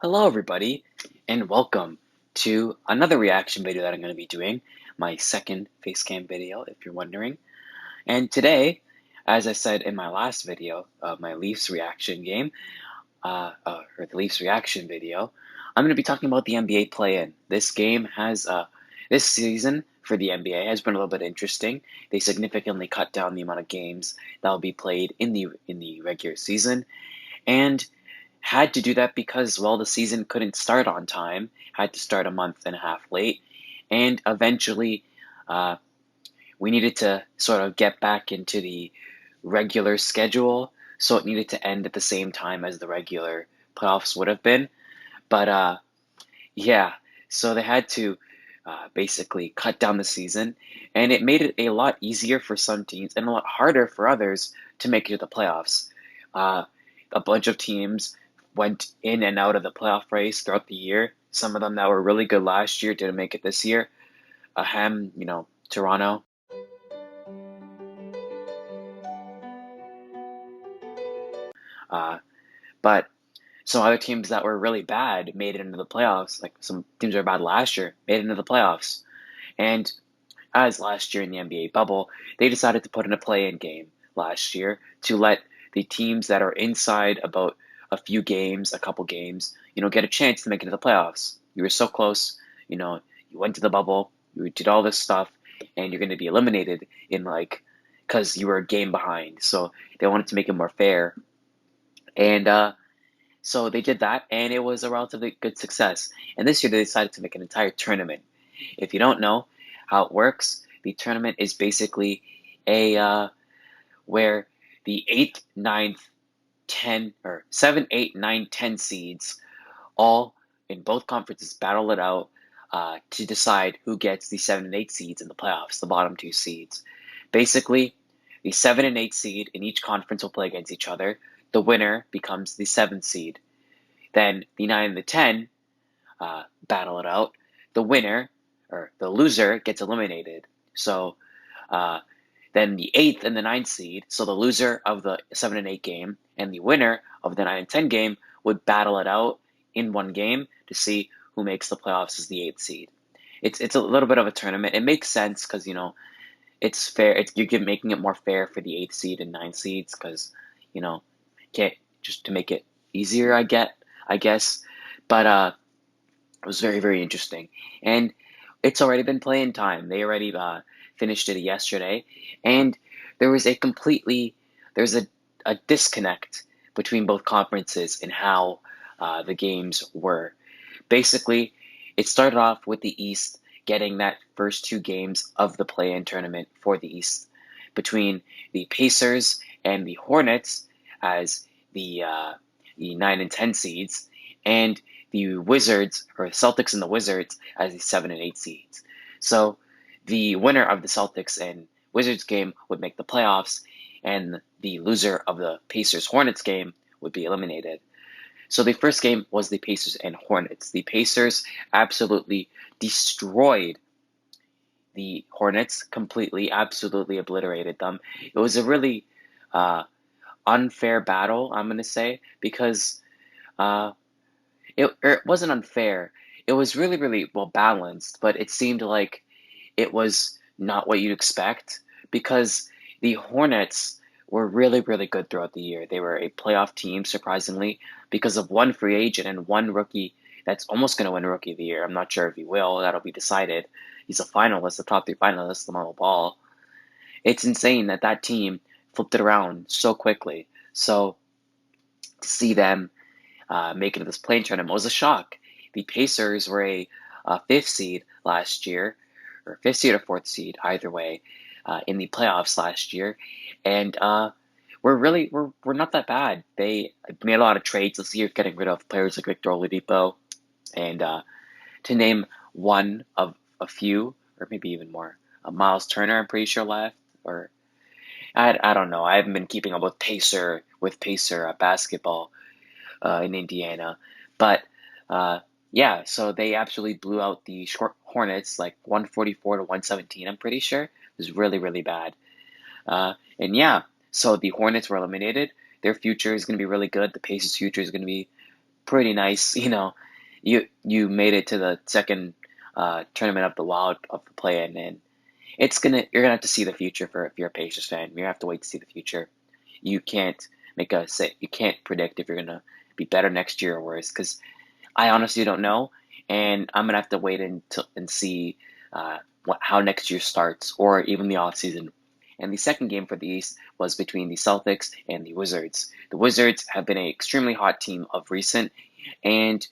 Hello, everybody, and welcome to another reaction video that I'm going to be doing, my second facecam video, if you're wondering. And today, as I said in my last video of my Leafs reaction game, or the Leafs reaction video, I'm going to be talking about the NBA play-in. This season for the NBA has been a little bit interesting. They significantly cut down the amount of games that will be played in the regular season, and had to do that because, well, the season couldn't start on time, had to start a month and a half late, and eventually uh, we needed to sort of get back into the regular schedule, so it needed to end at the same time as the regular playoffs would have been. But yeah, so they had to basically cut down the season, and it made it a lot easier for some teams and a lot harder for others to make it to the playoffs. Uh, a bunch of teams went in and out of the playoff race throughout the year. Some of them that were really good last year didn't make it this year. Ahem, Toronto. Uh, but some other teams that were really bad made it into the playoffs. Like some teams that were bad last year made it into the playoffs. And as last year in the NBA bubble, they decided to put in a play-in game last year to let the teams that are inside about a few games, a couple games, get a chance to make it to the playoffs. You were so close, you went to the bubble, you did all this stuff, and you're going to be eliminated because you were a game behind. So they wanted to make it more fair, and so they did that, and it was a relatively good success. And this year they decided to make an entire tournament. If you don't know how it works, the tournament is basically a where the eighth, ninth, 10, or 7, 8, 9, 10 seeds all in both conferences battle it out to decide who gets the 7 and 8 seeds in the playoffs, the bottom two seeds. Basically, the 7 and 8 seed in each conference will play against each other. The winner becomes the 7th seed. Then the 9 and the 10 battle it out. The winner, or the loser, gets eliminated. So uh, then the 8th and the 9th seed, so the loser of the 7 and 8 game and the winner of the 9 and 10 game would battle it out in one game to see who makes the playoffs as the 8th seed. It's a little bit of a tournament. It makes sense because, it's fair. You're making it more fair for the 8th seed and 9th seeds because, you know, can't just to make it easier, I guess. But it was very, very interesting. And it's already been playing time. They already finished it yesterday. And there was there's a disconnect between both conferences in how the games were. Basically, it started off with the East getting that first two games of the play-in tournament for the East between the Pacers and the Hornets as the 9 and 10 seeds, and the Wizards, or Celtics and the Wizards, as the 7 and 8 seeds. So the winner of the Celtics and Wizards game would make the playoffs, and the loser of the Pacers Hornets game would be eliminated. So the first game was the Pacers and Hornets. The Pacers absolutely destroyed the Hornets completely, absolutely obliterated them. It was a really uh, unfair battle, I'm going to say, because uh, it wasn't unfair. It was really, really well balanced, but it seemed like it was not what you'd expect because the Hornets were really, really good throughout the year. They were a playoff team, surprisingly, because of one free agent and one rookie that's almost going to win Rookie of the Year. I'm not sure if he will. That'll be decided. He's a finalist, a top three finalist, LaMelo Ball. It's insane that that team flipped it around so quickly. So to see them make it to this play-in tournament was a shock. The Pacers were a fifth seed last year, or fifth seed or fourth seed, either way, in the playoffs last year, and we're not that bad. They made a lot of trades this year, getting rid of players like Victor Oladipo, and to name one of a few, or maybe even more, Miles Turner, I'm pretty sure left, or I don't know. I haven't been keeping up with Pacer basketball in Indiana. But yeah, so they absolutely blew out the Hornets like 144 to 117. I'm pretty sure it was really, really bad. And yeah, so the Hornets were eliminated. Their future is going to be really good. The Pacers' future is going to be pretty nice. You made it to the second tournament of the wild of the play-in, and you're gonna have to see the future for if you're a Pacers fan. You have to wait to see the future. You can't you can't predict if you're gonna be better next year or worse because I honestly don't know, and I'm gonna have to wait until and see how next year starts or even the off season. And the second game for the East was between the Celtics and the Wizards. The Wizards have been an extremely hot team of recent and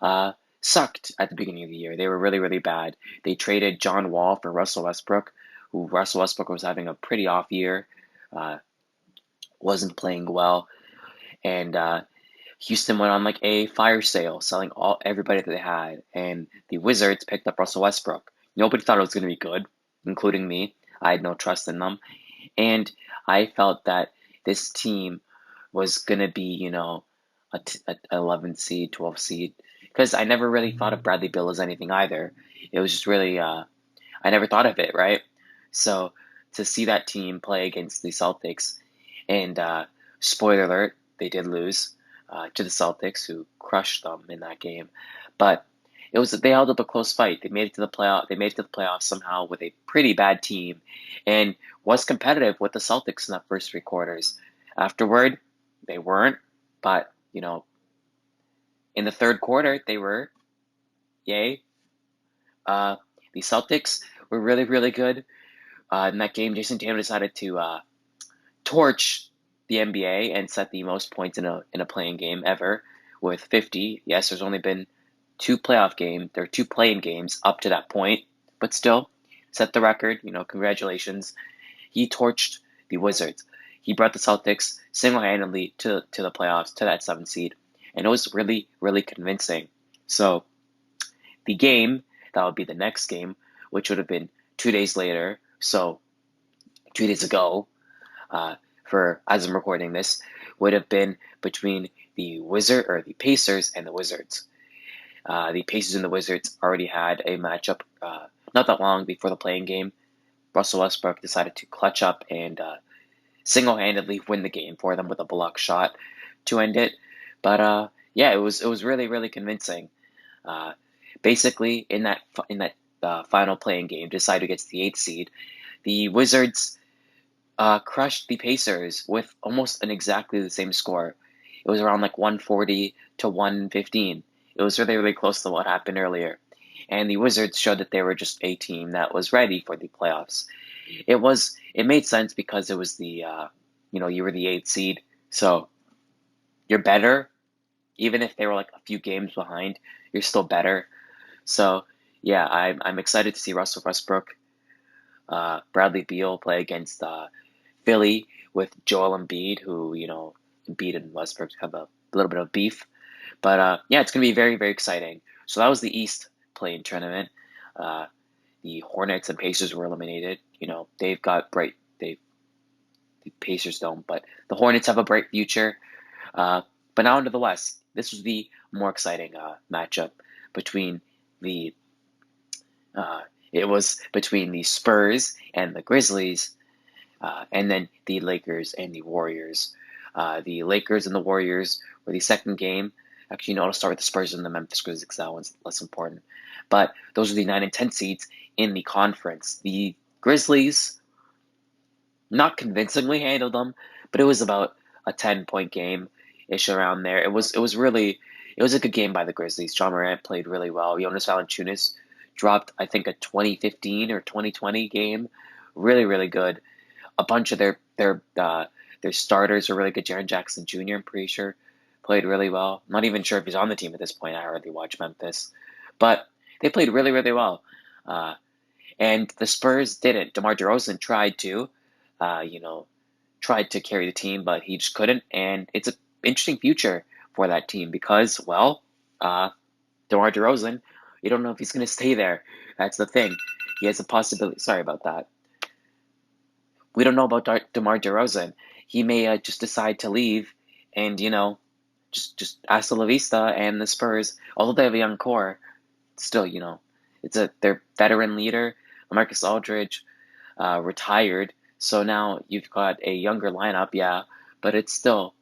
uh, sucked at the beginning of the year. They were really, really bad. They traded John Wall for Russell Westbrook, who Russell Westbrook was having a pretty off year, uh, wasn't playing well, and Houston went on like a fire sale, selling everybody that they had, and the Wizards picked up Russell Westbrook. Nobody thought it was going to be good, including me. I had no trust in them, and I felt that this team was going to be, a 11 seed, 12 seed, because I never really thought of Bradley Beal as anything either. It was just really, I never thought of it, right? So to see that team play against the Celtics, and spoiler alert, they did lose to the Celtics, who crushed them in that game. But they held up a close fight. They made it to the playoff. They made it to the playoffs somehow with a pretty bad team, and was competitive with the Celtics in that first three quarters. Afterward, they weren't. But in the third quarter, they were. Yay! Uh, the Celtics were really, really good in that game. Jason Tatum decided to torch the NBA and set the most points in a playing game ever with 50. Yes, there's only been there are two playing games up to that point, but still set the record. Congratulations. He torched the Wizards. He brought the Celtics single-handedly to the playoffs, to that 7th seed, and it was really, really convincing. So the game, that would be the next game, which would have been 2 days later, so 2 days ago, for as I'm recording this, would have been between the Pacers and the Wizards. The Pacers and the Wizards already had a matchup not that long before the playing game. Russell Westbrook decided to clutch up and single-handedly win the game for them with a block shot to end it. But yeah, it was really, really convincing. Uh, Basically, in that final playing game, decided against the 8th seed, the Wizards crushed the Pacers with almost an exactly the same score. It was around like 140 to 115. It was really, really close to what happened earlier. And the Wizards showed that they were just a team that was ready for the playoffs. It made sense because it was you were the 8th seed, so you're better. Even if they were like a few games behind, you're still better. So yeah, I'm excited to see Russell Westbrook, Bradley Beal play against Philly with Joel Embiid, who, Embiid and Westbrook have a little bit of beef. But yeah, it's going to be very, very exciting. So that was the East play-in tournament. Uh, the Hornets and Pacers were eliminated. They've got the Pacers don't, but the Hornets have a bright future. But now into the West. This was the more exciting matchup between the uh, it was between the Spurs and the Grizzlies, and then the Lakers and the Warriors. The Lakers and the Warriors were the second game. Actually, no, I'll start with the Spurs and the Memphis Grizzlies because that one's less important. But those are the 9 and 10 seeds in the conference. The Grizzlies not convincingly handled them, but it was about a 10-point game ish around there. It was a good game by the Grizzlies. John Morant played really well. Jonas Valanciunas dropped, I think, a 2015 or 2020 game. Really, really good. A bunch of their starters are really good. Jaren Jackson Jr., I'm pretty sure, played really well. I'm not even sure if he's on the team at this point. I hardly watch Memphis. But they played really, really well. Uh, and the Spurs didn't. DeMar DeRozan tried to, uh, you know, tried to carry the team, but he just couldn't. And it's an interesting future for that team because, well, uh, DeMar DeRozan, you don't know if he's going to stay there. That's the thing. He has a possibility. Sorry about that. We don't know about DeMar DeRozan. He may just decide to leave, and just hasta la vista. And the Spurs, although they have a young core, still, it's their veteran leader, Marcus Aldridge, retired. So now you've got a younger lineup, yeah, but it's still,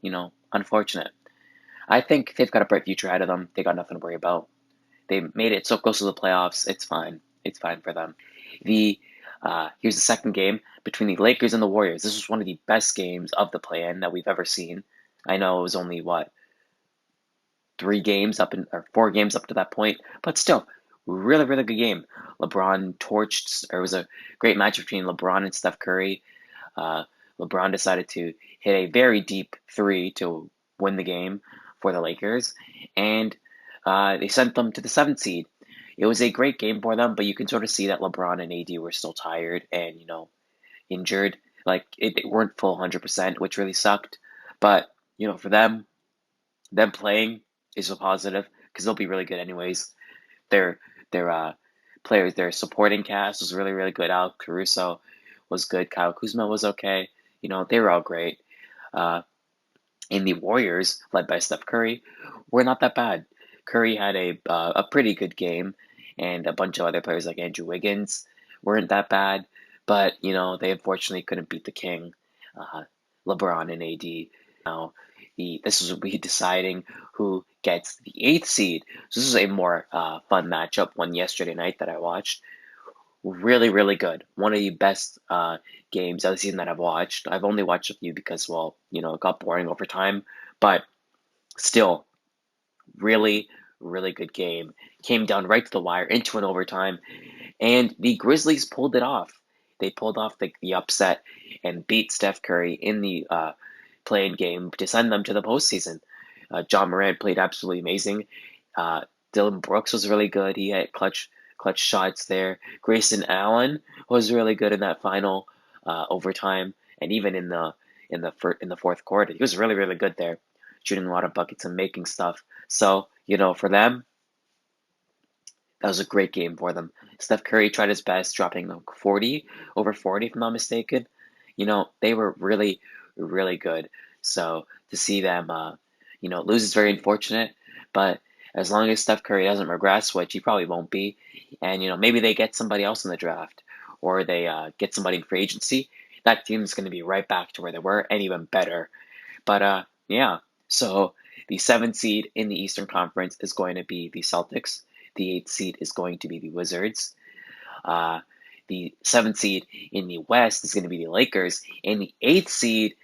unfortunate. I think they've got a bright future ahead of them. They got nothing to worry about. They made it so close to the playoffs. It's fine. It's fine for them. The Here's the second game between the Lakers and the Warriors. This was one of the best games of the play-in that we've ever seen. I know it was only what 3 games up in or 4 games up to that point, but still, really really good game. LeBron torched. Or it was a great match between LeBron and Steph Curry. Uh, LeBron decided to hit a very deep three to win the game for the Lakers, and they sent them to the seventh seed. It was a great game for them, but you can sort of see that LeBron and AD were still tired and injured. Like it weren't full 100%, which really sucked. But for them playing is a positive because they'll be really good anyways. Their players, their supporting cast was really really good. Al Caruso was good. Kyle Kuzma was okay. They were all great. Uh, and the Warriors, led by Steph Curry, were not that bad. Curry had a pretty good game, and a bunch of other players like Andrew Wiggins weren't that bad. But they unfortunately couldn't beat the King, uh, LeBron and AD. Now, this will be deciding who gets the eighth seed. So this is a more fun matchup. One yesterday night that I watched, really really good. One of the best games of the season that I've watched. I've only watched a few because, well, it got boring over time, but still, really really good game. Came down right to the wire into an overtime, and the Grizzlies pulled it off. They pulled off the upset and beat Steph Curry in the playing game to send them to the postseason. John Morant played absolutely amazing. Uh, Dylan Brooks was really good. He had clutch shots there. Grayson Allen was really good in that final overtime, and even in the fourth quarter, he was really really good there, shooting a lot of buckets and making stuff. So for them, that was a great game for them. Steph Curry tried his best, dropping like 40 over 40, if I'm not mistaken. They were really really good. So to see them, lose is very unfortunate, but as long as Steph Curry doesn't regress, which he probably won't be, and maybe they get somebody else in the draft, or they get somebody in free agency, that team's going to be right back to where they were and even better. But yeah, so the seventh seed in the Eastern Conference is going to be the Celtics. The eighth seed is going to be the Wizards. Uh, the seventh seed in the West is going to be the Lakers, and the eighth seed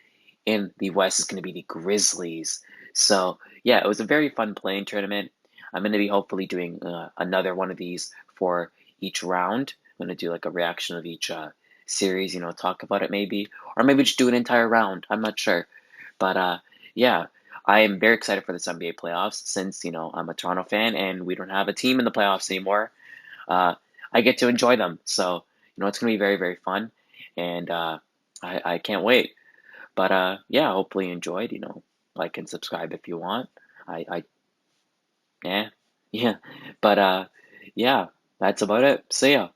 in the West is going to be the Grizzlies. So yeah, it was a very fun playing tournament. I'm going to be hopefully doing another one of these for each round. I'm going to do like a reaction of each series, talk about it maybe, or maybe just do an entire round. I'm not sure, but yeah, I am very excited for this NBA playoffs since I'm a Toronto fan and we don't have a team in the playoffs anymore. Uh, I get to enjoy them, so it's going to be very very fun, and I can't wait. But yeah, hopefully you enjoyed. Like and subscribe if you want. I yeah yeah. But yeah, that's about it. See ya.